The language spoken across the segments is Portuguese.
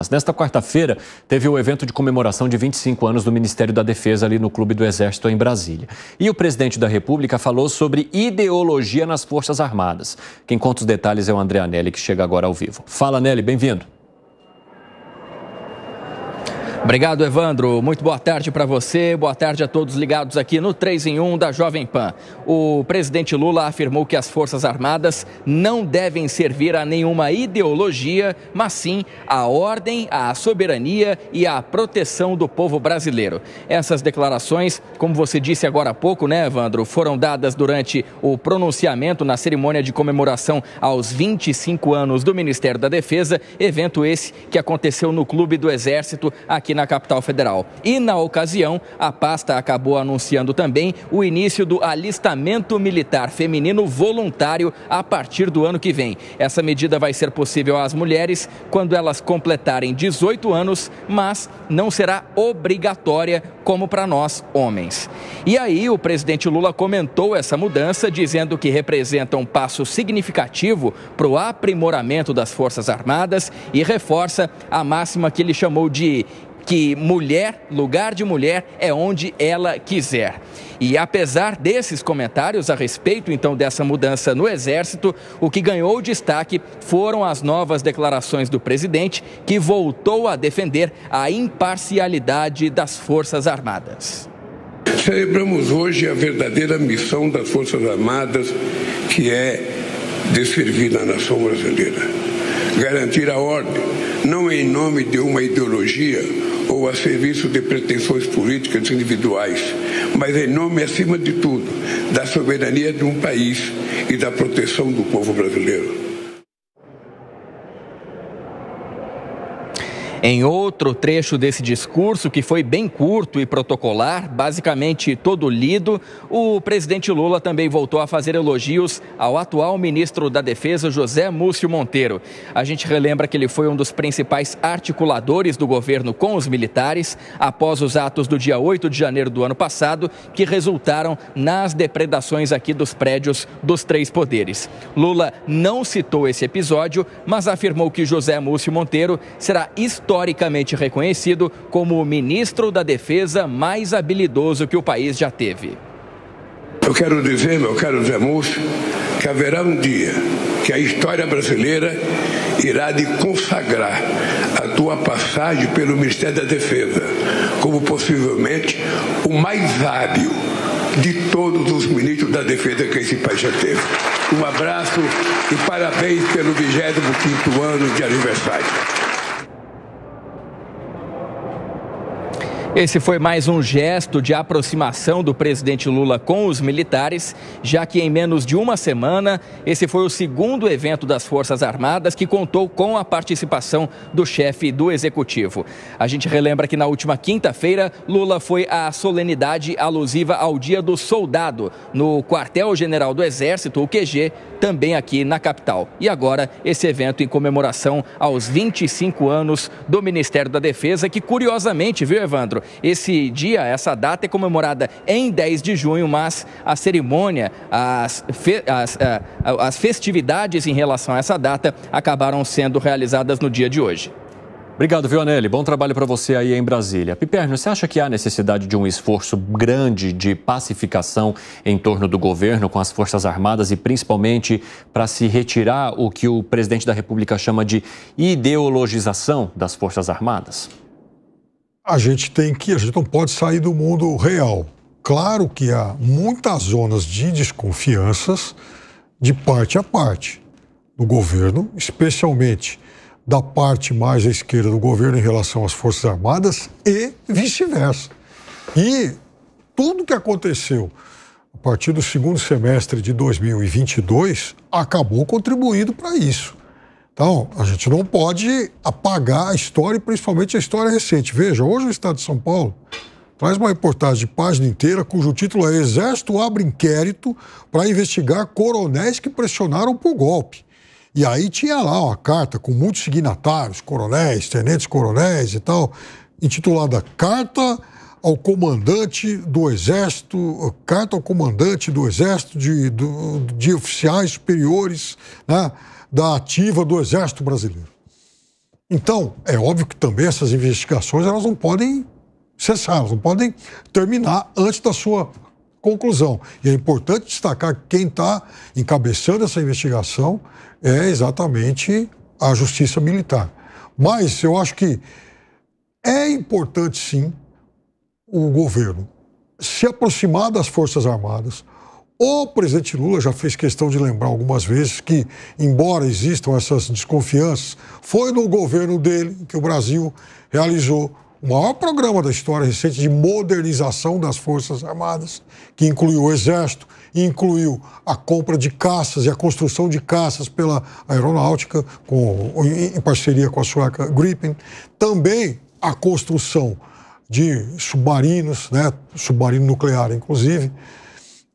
Armadas. Nesta quarta-feira, teve o evento de comemoração de 25 anos do Ministério da Defesa ali no Clube do Exército em Brasília. E o presidente da República falou sobre ideologia nas Forças Armadas. Quem conta os detalhes é o André Anelli, que chega agora ao vivo. Fala, Anelli, bem-vindo. Obrigado, Evandro. Muito boa tarde para você, boa tarde a todos ligados aqui no 3 em 1 da Jovem Pan. O presidente Lula afirmou que as Forças Armadas não devem servir a nenhuma ideologia, mas sim à ordem, à soberania e à proteção do povo brasileiro. Essas declarações, como você disse agora há pouco, né, Evandro, foram dadas durante o pronunciamento na cerimônia de comemoração aos 25 anos do Ministério da Defesa, evento esse que aconteceu no Clube do Exército aqui na capital federal. E na ocasião, a pasta acabou anunciando também o início do alistamento militar feminino voluntário a partir do ano que vem. Essa medida vai ser possível às mulheres quando elas completarem 18 anos, mas não será obrigatória como para nós, homens. E aí o presidente Lula comentou essa mudança, dizendo que representa um passo significativo para o aprimoramento das Forças Armadas e reforça a máxima que ele chamou de que mulher, lugar de mulher é onde ela quiser. E apesar desses comentários a respeito, então, dessa mudança no Exército, o que ganhou destaque foram as novas declarações do presidente, que voltou a defender a imparcialidade das Forças Armadas. Celebramos hoje a verdadeira missão das Forças Armadas, que é de servir na nação brasileira. Garantir a ordem, não em nome de uma ideologia ou a serviço de pretensões políticas individuais, mas em nome, acima de tudo, da soberania de um país e da proteção do povo brasileiro. Em outro trecho desse discurso, que foi bem curto e protocolar, basicamente todo lido, o presidente Lula também voltou a fazer elogios ao atual ministro da Defesa, José Múcio Monteiro. A gente relembra que ele foi um dos principais articuladores do governo com os militares, após os atos do dia 8 de janeiro do ano passado, que resultaram nas depredações aqui dos prédios dos três poderes. Lula não citou esse episódio, mas afirmou que José Múcio Monteiro será historicamente reconhecido como o ministro da Defesa mais habilidoso que o país já teve. Eu quero dizer, meu caro Zé Múcio, que haverá um dia que a história brasileira irá de consagrar a tua passagem pelo Ministério da Defesa como possivelmente o mais hábil de todos os ministros da Defesa que esse país já teve. Um abraço e parabéns pelo 25º ano de aniversário. Esse foi mais um gesto de aproximação do presidente Lula com os militares, já que em menos de uma semana, esse foi o segundo evento das Forças Armadas que contou com a participação do chefe do Executivo. A gente relembra que na última quinta-feira, Lula foi à solenidade alusiva ao Dia do Soldado, no Quartel-General do Exército, o QG, também aqui na capital. E agora, esse evento em comemoração aos 25 anos do Ministério da Defesa, que curiosamente, viu, Evandro? Esse dia, essa data é comemorada em 10 de junho, mas a cerimônia, as festividades em relação a essa data acabaram sendo realizadas no dia de hoje. Obrigado, viu, Anelli? Bom trabalho para você aí em Brasília. Piperno, você acha que há necessidade de um esforço grande de pacificação em torno do governo com as Forças Armadas e principalmente para se retirar o que o presidente da República chama de ideologização das Forças Armadas? A gente não pode sair do mundo real. Claro que há muitas zonas de desconfianças de parte a parte do governo, especialmente da parte mais à esquerda do governo em relação às Forças Armadas e vice-versa. E tudo que aconteceu a partir do segundo semestre de 2022 acabou contribuindo para isso. Então, a gente não pode apagar a história, principalmente a história recente. Veja, hoje o Estado de São Paulo traz uma reportagem de página inteira cujo título é Exército abre inquérito para investigar coronéis que pressionaram por golpe. E aí tinha lá uma carta com muitos signatários, coronéis, tenentes-coronéis e tal, intitulada Carta ao Comandante do Exército, de oficiais superiores, né, da ativa do Exército Brasileiro. Então, é óbvio que também essas investigações elas não podem cessar, elas não podem terminar antes da sua conclusão. E é importante destacar que quem está encabeçando essa investigação é exatamente a Justiça Militar. Mas eu acho que é importante, sim, o governo se aproximar das Forças Armadas. O presidente Lula já fez questão de lembrar algumas vezes que, embora existam essas desconfianças, foi no governo dele que o Brasil realizou o maior programa da história recente de modernização das Forças Armadas, que incluiu o Exército, incluiu a compra de caças e a construção de caças pela aeronáutica, em parceria com a sueca Gripen, também a construção de submarinos, né, submarino nuclear, inclusive.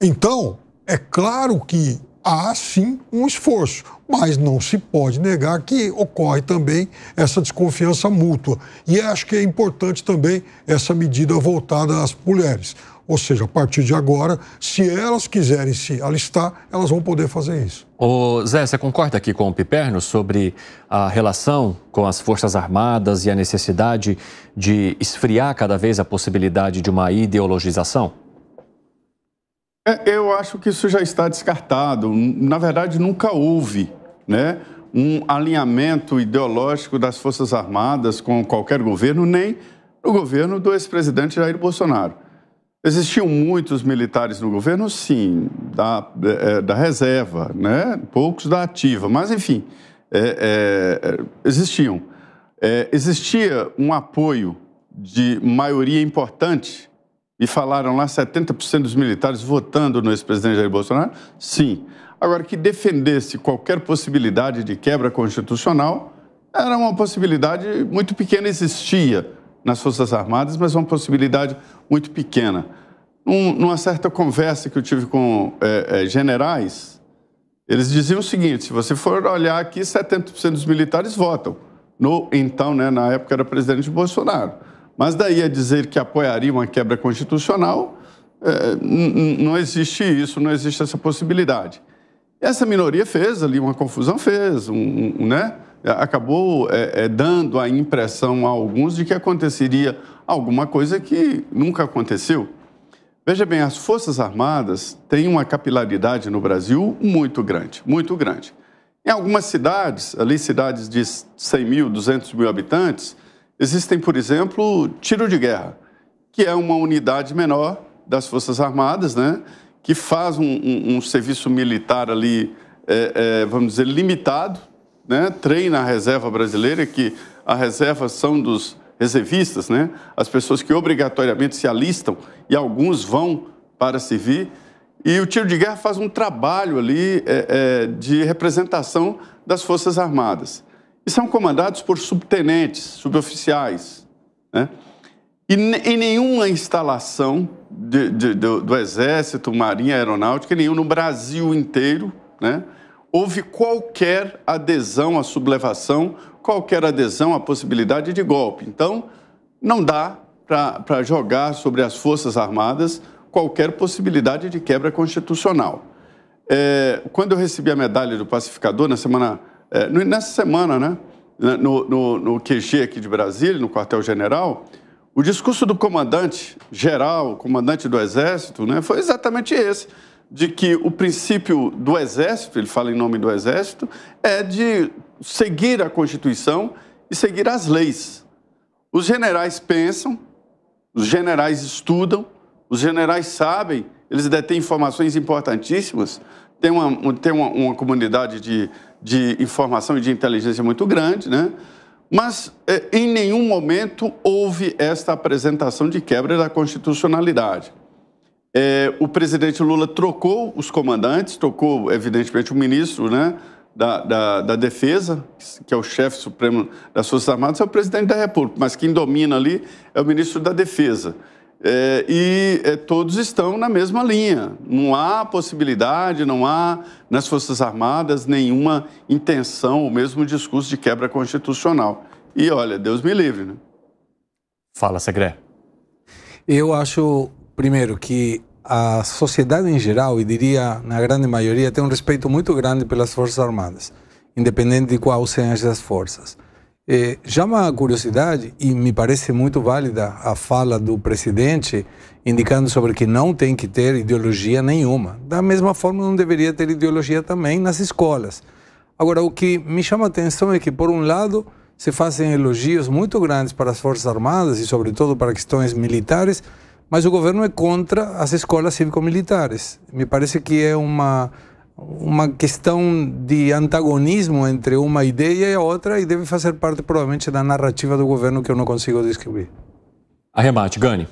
Então, é claro que há, sim, um esforço, mas não se pode negar que ocorre também essa desconfiança mútua. E acho que é importante também essa medida voltada às mulheres. Ou seja, a partir de agora, se elas quiserem se alistar, elas vão poder fazer isso. Ô Zé, você concorda aqui com o Piperno sobre a relação com as Forças Armadas e a necessidade de esfriar cada vez a possibilidade de uma ideologização? Eu acho que isso já está descartado. Na verdade, nunca houve, né, um alinhamento ideológico das Forças Armadas com qualquer governo, nem no governo do ex-presidente Jair Bolsonaro. Existiam muitos militares no governo, sim, da reserva, né, poucos da ativa, mas, enfim, existiam. Existia um apoio de maioria importante. E falaram lá 70% dos militares votando no ex-presidente Jair Bolsonaro? Sim. Agora, que defendesse qualquer possibilidade de quebra constitucional, era uma possibilidade muito pequena, existia nas Forças Armadas, mas uma possibilidade muito pequena. Numa certa conversa que eu tive com generais, eles diziam o seguinte: se você for olhar aqui, 70% dos militares votam. Então, né, na época era presidente Bolsonaro. Mas daí a dizer que apoiaria uma quebra constitucional, não existe isso, não existe essa possibilidade. Essa minoria fez ali uma confusão, né? Acabou dando a impressão a alguns de que aconteceria alguma coisa que nunca aconteceu. Veja bem, as Forças Armadas têm uma capilaridade no Brasil muito grande, muito grande. Em algumas cidades, ali cidades de 100 mil, 200 mil habitantes, existem, por exemplo, tiro de guerra, que é uma unidade menor das Forças Armadas, né, que faz um serviço militar ali, vamos dizer, limitado, né, treina a reserva brasileira, que a reserva são dos reservistas, né, as pessoas que obrigatoriamente se alistam e alguns vão para servir. E o tiro de guerra faz um trabalho ali de representação das Forças Armadas. E são comandados por subtenentes, suboficiais, né? E em nenhuma instalação do Exército, Marinha, Aeronáutica, nenhum no Brasil inteiro, né, houve qualquer adesão à sublevação, qualquer adesão à possibilidade de golpe. Então, não dá para jogar sobre as Forças Armadas qualquer possibilidade de quebra constitucional. Quando eu recebi a medalha do pacificador, nessa semana, né, no QG aqui de Brasília, no quartel-general, o discurso do comandante-geral, comandante do Exército, né, foi exatamente esse, de que o princípio do Exército, ele fala em nome do Exército, é de seguir a Constituição e seguir as leis. Os generais pensam, os generais estudam, os generais sabem, eles detêm informações importantíssimas, tem uma comunidade de informação e de inteligência muito grande, né? Mas em nenhum momento houve esta apresentação de quebra da constitucionalidade. O presidente Lula trocou os comandantes, trocou, evidentemente, o ministro, né, da Defesa, que é o chefe supremo das Forças Armadas, é o presidente da República, mas quem domina ali é o ministro da Defesa. Todos estão na mesma linha. Não há possibilidade, não há nas Forças Armadas nenhuma intenção, ou mesmo discurso de quebra constitucional. E olha, Deus me livre, né? Fala, Segré. Eu acho, primeiro, que a sociedade em geral, e diria na grande maioria, tem um respeito muito grande pelas Forças Armadas, independente de quais sejam as forças. Chama a curiosidade, e me parece muito válida a fala do presidente, indicando sobre que não tem que ter ideologia nenhuma. Da mesma forma, não deveria ter ideologia também nas escolas. Agora, o que me chama a atenção é que, por um lado, se fazem elogios muito grandes para as Forças Armadas e, sobretudo, para questões militares, mas o governo é contra as escolas cívico-militares. Me parece que é uma questão de antagonismo entre uma ideia e a outra e deve fazer parte, provavelmente, da narrativa do governo que eu não consigo descrever. Arremate, Gani.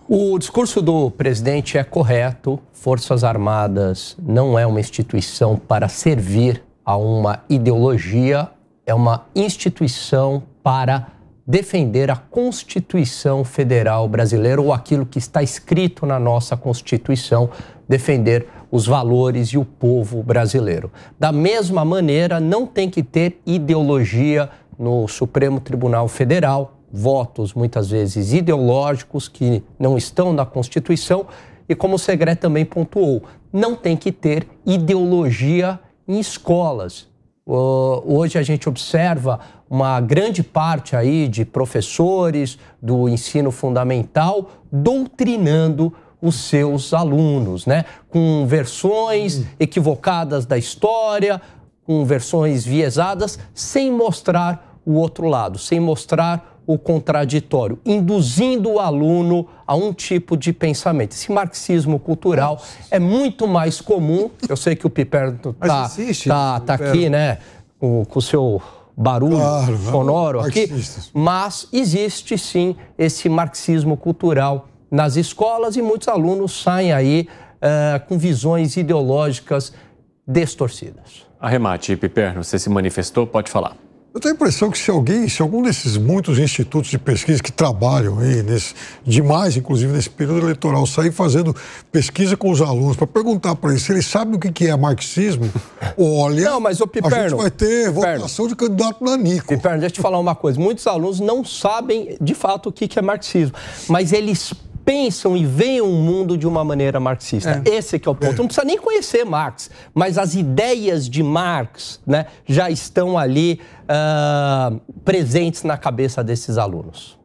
O discurso do presidente é correto. Forças Armadas não é uma instituição para servir a uma ideologia, é uma instituição para defender a Constituição Federal Brasileira ou aquilo que está escrito na nossa Constituição, defender os valores e o povo brasileiro. Da mesma maneira, não tem que ter ideologia no Supremo Tribunal Federal, votos muitas vezes ideológicos que não estão na Constituição e, como o Segré também pontuou, não tem que ter ideologia em escolas. Hoje a gente observa uma grande parte aí de professores do ensino fundamental doutrinando os seus alunos, né? Com versões equivocadas da história, com versões viesadas, sem mostrar o outro lado, sem mostrar o contraditório, induzindo o aluno a um tipo de pensamento. Esse marxismo cultural é muito mais comum. Eu sei que o Piperno tá aqui, né, com o seu barulho sonoro aqui, mas existe sim esse marxismo cultural nas escolas e muitos alunos saem aí com visões ideológicas distorcidas. Arremate, Piperno, você se manifestou, pode falar. Eu tenho a impressão que se algum desses muitos institutos de pesquisa que trabalham aí, demais, inclusive nesse período eleitoral, sair fazendo pesquisa com os alunos para perguntar para eles se eles sabem o que é marxismo, olha, não, mas, Piperno, a gente vai ter votação de candidato nanico. Piperno, deixa eu te falar uma coisa. Muitos alunos não sabem, de fato, o que é marxismo, mas eles pensam e veem o mundo de uma maneira marxista. Esse que é o ponto. Não precisa nem conhecer Marx, mas as ideias de Marx, né, já estão ali presentes na cabeça desses alunos.